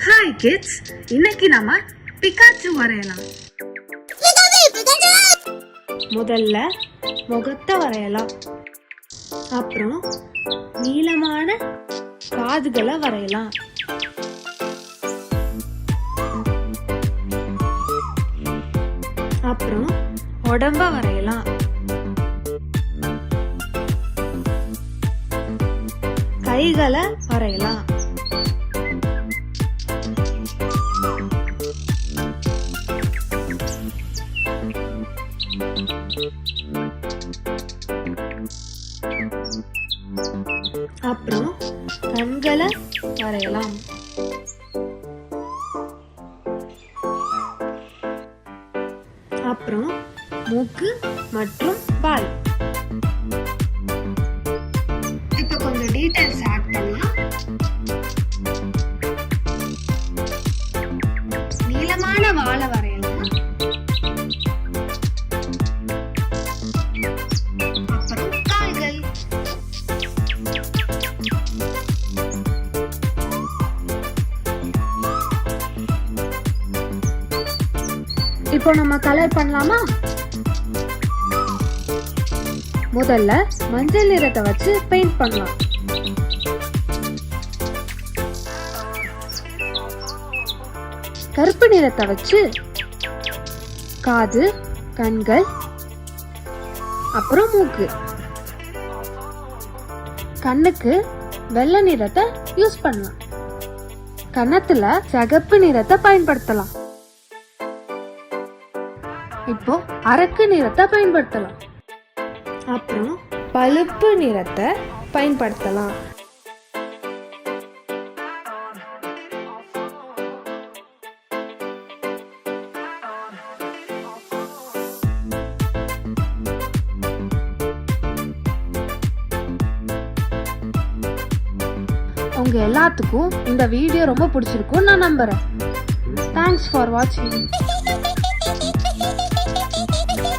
Hi kids, இன்னைக்கு நாம Pikachu வரையலாம். முதல்ல முகத்தை வரையலாம். அப்புறம் நீளமான காதுகளை வரையலாம். அப்புறம் உடம்ப வரையலாம். கைகளை வரையலாம். அப்புறம் கண்களை வரையலாம். அப்புறம் மூக்கு மற்றும் வாய். இப்ப கொஞ்சம் டீடைல்ஸ் ஆட் பண்ணலாம். நீளமான வாழை வரையலாம். அப்புறம் கால்கள். இப்போ நம்ம கலர் பண்ணலாமா? முதல்ல மஞ்சள் நிறத்தை வச்சு பெயிண்ட் பண்ணலாம். கருப்பு நிறத்தை வச்சு காது, கண்கள், அப்புறம் மூக்கு. கண்ணுக்கு வெள்ளை நிறத்தை யூஸ் பண்ணலாம். கன்னத்துல சிகப்பு நிறத்தை பயன்படுத்தலாம். இப்போ அரக்கு நிறத்தை பயன்படுத்தலாம். அப்புறம் பழுப்பு நிறத்தை பயன்படுத்தலாம். உங்க எல்லாத்துக்கும் இந்த வீடியோ ரொம்ப பிடிச்சிருக்கும் நான் நம்புறேன். தேங்க்ஸ் ஃபார் வாட்சிங்.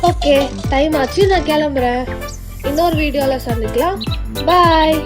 ஓகே, டைம் ஆச்சு, நான் கிளம்புறேன். இன்னொரு வீடியோல சந்திக்கலாம். பாய்.